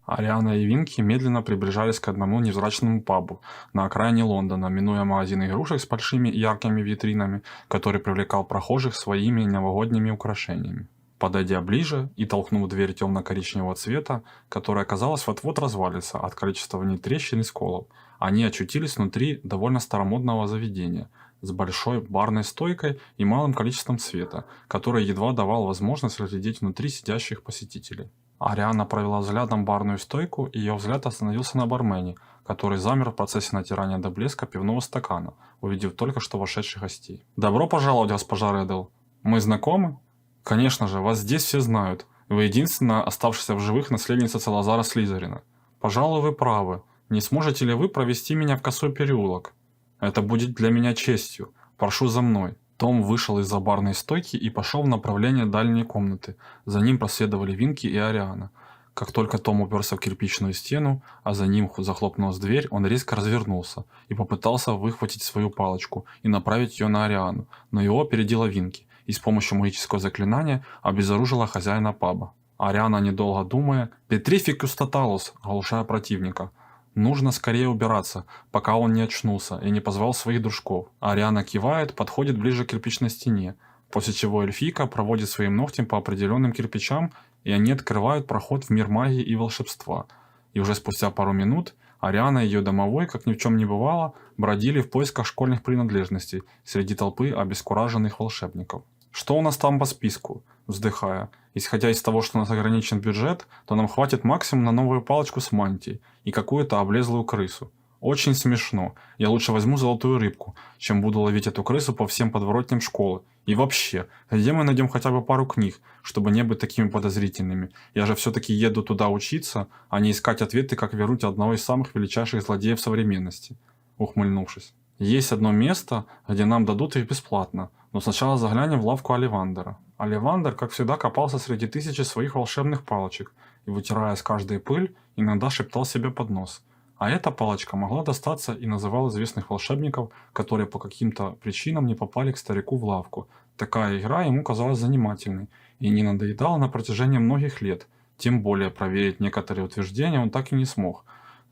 Ариана и Винки медленно приближались к одному невзрачному пабу на окраине Лондона, минуя магазин игрушек с большими яркими витринами, который привлекал прохожих своими новогодними украшениями. Подойдя ближе и толкнув дверь темно-коричневого цвета, которая, казалось, вот-вот развалится от количества в ней трещин и сколов, они очутились внутри довольно старомодного заведения с большой барной стойкой и малым количеством света, который едва давал возможность разглядеть внутри сидящих посетителей. Ариана провела взглядом барную стойку, и ее взгляд остановился на бармене, который замер в процессе натирания до блеска пивного стакана, увидев только что вошедших гостей. «Добро пожаловать, госпожа Реддл. Мы знакомы?» «Конечно же, вас здесь все знают. Вы единственная оставшаяся в живых наследница Салазара Слизерина. Пожалуй, вы правы. Не сможете ли вы провести меня в Косой переулок? Это будет для меня честью. Прошу за мной». Том вышел из-за барной стойки и пошел в направлении дальней комнаты. За ним проследовали Винки и Ариана. Как только Том уперся в кирпичную стену, а за ним захлопнулась дверь, он резко развернулся и попытался выхватить свою палочку и направить ее на Ариану, но его опередила Винки и с помощью магического заклинания обезоружила хозяина паба. Ариана, недолго думая, «Петрификус тоталус», оглушая противника. Нужно скорее убираться, пока он не очнулся и не позвал своих дружков. Ариана кивает, подходит ближе к кирпичной стене, после чего эльфийка проводит своим ногтем по определенным кирпичам, и они открывают проход в мир магии и волшебства. И уже спустя пару минут Ариана и ее домовой, как ни в чем не бывало, бродили в поисках школьных принадлежностей среди толпы обескураженных волшебников. «Что у нас там по списку?» Вздыхая. «Исходя из того, что у нас ограничен бюджет, то нам хватит максимум на новую палочку с мантией и какую-то облезлую крысу. Очень смешно. Я лучше возьму золотую рыбку, чем буду ловить эту крысу по всем подворотням школы. И вообще, где мы найдем хотя бы пару книг, чтобы не быть такими подозрительными? Я же все-таки еду туда учиться, а не искать ответы, как вернуть одного из самых величайших злодеев современности». Ухмыльнувшись. «Есть одно место, где нам дадут их бесплатно, но сначала заглянем в лавку Оливандера». Оливандер, как всегда, копался среди тысячи своих волшебных палочек и, вытирая с каждой пыль, иногда шептал себе под нос. А эта палочка могла достаться и называл известных волшебников, которые по каким-то причинам не попали к старику в лавку. Такая игра ему казалась занимательной и не надоедала на протяжении многих лет, тем более проверить некоторые утверждения он так и не смог,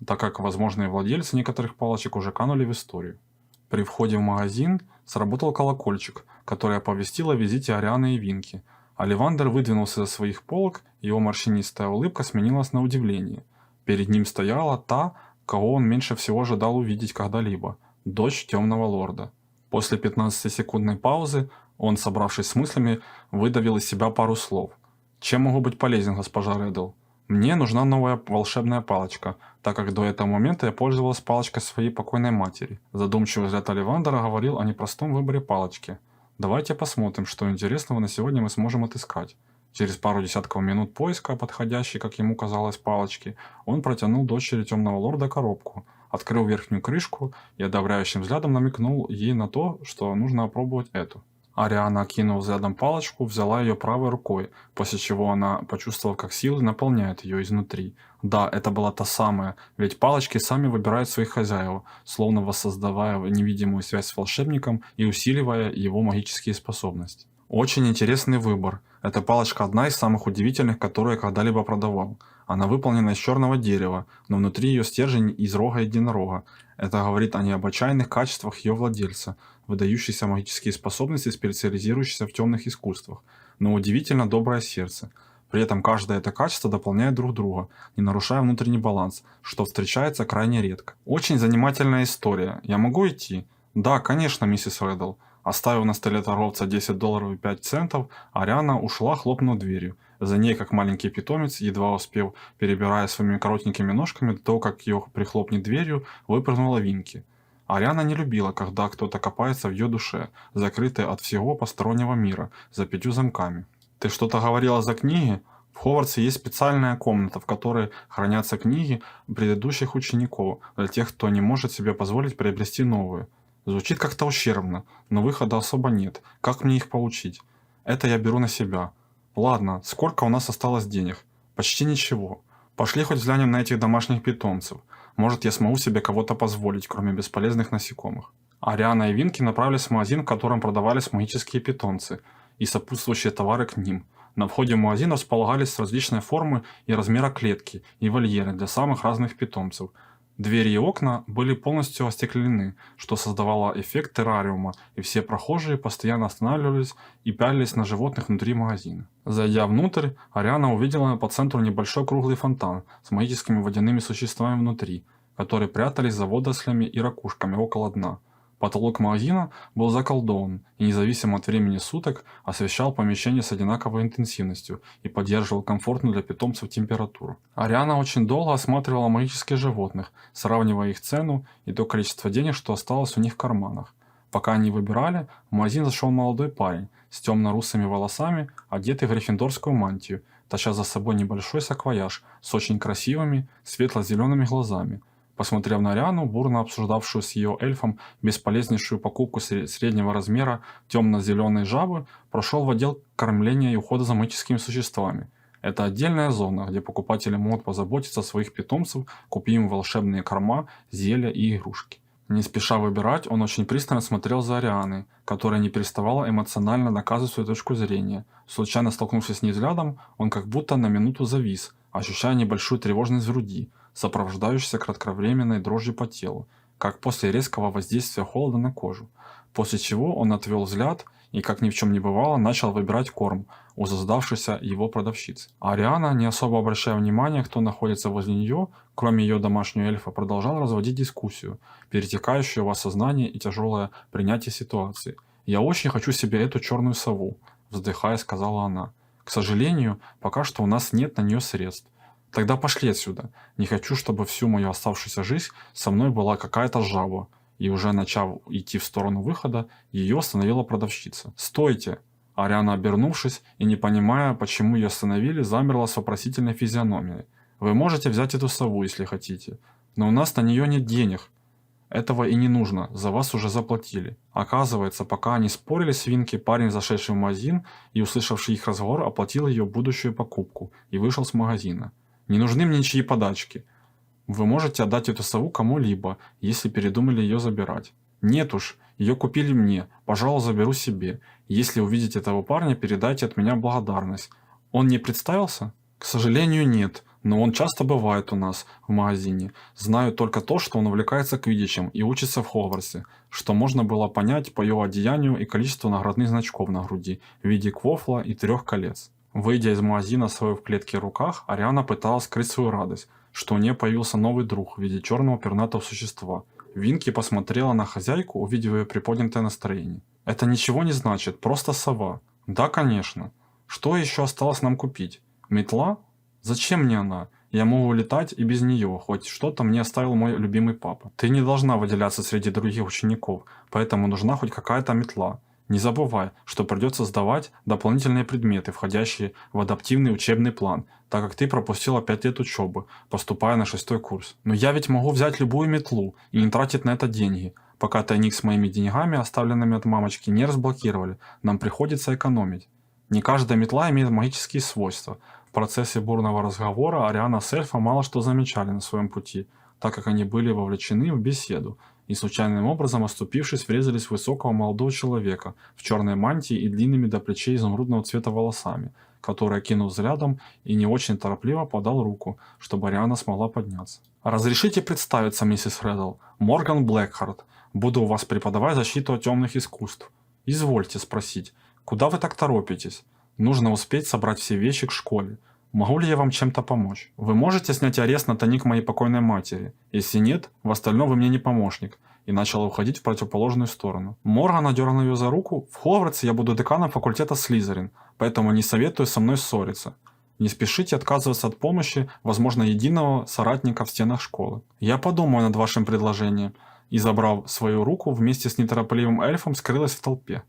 так как возможные владельцы некоторых палочек уже канули в историю. При входе в магазин сработал колокольчик, который оповестил о визите Арианы и Винки. Оливандер выдвинулся за своих полок, его морщинистая улыбка сменилась на удивление. Перед ним стояла та, кого он меньше всего ожидал увидеть когда-либо – дочь Темного Лорда. После 15-секундной паузы он, собравшись с мыслями, выдавил из себя пару слов. «Чем могу быть полезен, госпожа Реддл? Мне нужна новая волшебная палочка, так как до этого момента я пользовалась палочкой своей покойной матери». Задумчивый взгляд Оливандера говорил о непростом выборе палочки. «Давайте посмотрим, что интересного на сегодня мы сможем отыскать». Через пару десятков минут поиска подходящей, как ему казалось, палочки, он протянул дочери Темного Лорда коробку, открыл верхнюю крышку и одобряющим взглядом намекнул ей на то, что нужно опробовать эту. Ариана, окинув взглядом палочку, взяла ее правой рукой, после чего она почувствовала, как силы наполняют ее изнутри. Да, это была та самая, ведь палочки сами выбирают своих хозяев, словно воссоздавая невидимую связь с волшебником и усиливая его магические способности. Очень интересный выбор. Эта палочка одна из самых удивительных, которые я когда-либо продавал. Она выполнена из черного дерева, но внутри ее стержень из рога единорога. Это говорит о необычайных качествах ее владельца, выдающиеся магические способности, специализирующиеся в темных искусствах, но удивительно доброе сердце. При этом каждое это качество дополняет друг друга, не нарушая внутренний баланс, что встречается крайне редко. Очень занимательная история. Я могу идти? Да, конечно, миссис Реддл. Оставив на столе торговца $10 и 5 центов, Ариана ушла, хлопнув дверью. За ней, как маленький питомец, едва успев, перебирая своими коротенькими ножками, до того, как ее прихлопнет дверью, выпрыгнула Винки. Ариана не любила, когда кто-то копается в ее душе, закрытой от всего постороннего мира, за 5 замками. «Ты что-то говорила за книги?» В Хогвартсе есть специальная комната, в которой хранятся книги предыдущих учеников, для тех, кто не может себе позволить приобрести новые. Звучит как-то ущербно, но выхода особо нет. Как мне их получить? Это я беру на себя. Ладно, сколько у нас осталось денег? Почти ничего. Пошли хоть взглянем на этих домашних питомцев. Может, я смогу себе кого-то позволить, кроме бесполезных насекомых. Ариана и Винки направились в магазин, в котором продавались магические питомцы и сопутствующие товары к ним. На входе в магазин располагались различные формы и размера клетки и вольеры для самых разных питомцев. Двери и окна были полностью остеклены, что создавало эффект террариума, и все прохожие постоянно останавливались и пялились на животных внутри магазина. Зайдя внутрь, Ариана увидела по центру небольшой круглый фонтан с магическими водяными существами внутри, которые прятались за водорослями и ракушками около дна. Потолок магазина был заколдован и независимо от времени суток освещал помещение с одинаковой интенсивностью и поддерживал комфортную для питомцев температуру. Ариана очень долго осматривала магических животных, сравнивая их цену и то количество денег, что осталось у них в карманах. Пока они выбирали, в магазин зашел молодой парень с темно-русыми волосами, одетый в гриффиндорскую мантию, таща за собой небольшой саквояж с очень красивыми светло-зелеными глазами. Посмотрев на Ариану, бурно обсуждавшую с ее эльфом бесполезнейшую покупку среднего размера темно-зеленой жабы, прошел в отдел кормления и ухода за магическими существами. Это отдельная зона, где покупатели могут позаботиться о своих питомцев, купив им волшебные корма, зелья и игрушки. Не спеша выбирать, он очень пристально смотрел за Арианой, которая не переставала эмоционально доказывать свою точку зрения. Случайно столкнувшись с ней взглядом, он как будто на минуту завис, ощущая небольшую тревожность в груди, сопровождающейся кратковременной дрожью по телу, как после резкого воздействия холода на кожу. После чего он отвел взгляд и, как ни в чем не бывало, начал выбирать корм у создавшейся его продавщицы. А Ариана, не особо обращая внимания, кто находится возле нее, кроме ее домашнего эльфа, продолжал разводить дискуссию, перетекающую в осознание и тяжелое принятие ситуации. «Я очень хочу себе эту черную сову», – вздыхая, сказала она. «К сожалению, пока что у нас нет на нее средств. Тогда пошли отсюда. Не хочу, чтобы всю мою оставшуюся жизнь со мной была какая-то жаба». И уже начав идти в сторону выхода, ее остановила продавщица. «Стойте!» Ариана, обернувшись и не понимая, почему ее остановили, замерла с вопросительной физиономией. «Вы можете взять эту сову, если хотите, но у нас на нее нет денег». «Этого и не нужно, за вас уже заплатили». Оказывается, пока они спорили, свинки, парень, зашедший в магазин и услышавший их разговор, оплатил ее будущую покупку и вышел с магазина. «Не нужны мне ничьи подачки. Вы можете отдать эту сову кому-либо, если передумали ее забирать». «Нет уж, ее купили мне, пожалуй, заберу себе. Если увидите этого парня, передайте от меня благодарность. Он не представился?» «К сожалению, нет, но он часто бывает у нас в магазине. Знаю только то, что он увлекается квиддичем и учится в Хогвартсе, что можно было понять по его одеянию и количеству наградных значков на груди в виде квофла и 3 колец». Выйдя из магазина с в клетке в руках, Ариана пыталась скрыть свою радость, что у нее появился новый друг в виде черного пернатого существа. Винки посмотрела на хозяйку, увидев ее приподнятое настроение. «Это ничего не значит, просто сова». «Да, конечно. Что еще осталось нам купить? Метла? Зачем мне она? Я могу летать и без нее, хоть что-то мне оставил мой любимый папа. Ты не должна выделяться среди других учеников, поэтому нужна хоть какая-то метла. Не забывай, что придется сдавать дополнительные предметы, входящие в адаптивный учебный план, так как ты пропустила 5 лет учебы, поступая на 6-й курс. Но я ведь могу взять любую метлу и не тратить на это деньги. Пока тайник с моими деньгами, оставленными от мамочки, не разблокировали, нам приходится экономить. Не каждая метла имеет магические свойства. В процессе бурного разговора Ариана с эльфом мало что замечали на своем пути, так как они были вовлечены в беседу, и случайным образом, оступившись, врезались в высокого молодого человека в черной мантии и длинными до плечей изумрудного цвета волосами, который, окинув взглядом и не очень торопливо подал руку, чтобы Ариана смогла подняться. «Разрешите представиться, миссис Реддл, Морган Блэкхарт. Буду у вас преподавать защиту от темных искусств. Извольте спросить, куда вы так торопитесь? Нужно успеть собрать все вещи к школе. Могу ли я вам чем-то помочь? Вы можете снять арест на тайник моей покойной матери? Если нет, в остальном вы мне не помощник». И начала уходить в противоположную сторону. Морган одернул ее за руку. «В Хогвартсе я буду деканом факультета Слизерин, поэтому не советую со мной ссориться. Не спешите отказываться от помощи, возможно, единого соратника в стенах школы. Я подумаю над вашим предложением». И, забрав свою руку, вместе с неторопливым эльфом скрылась в толпе.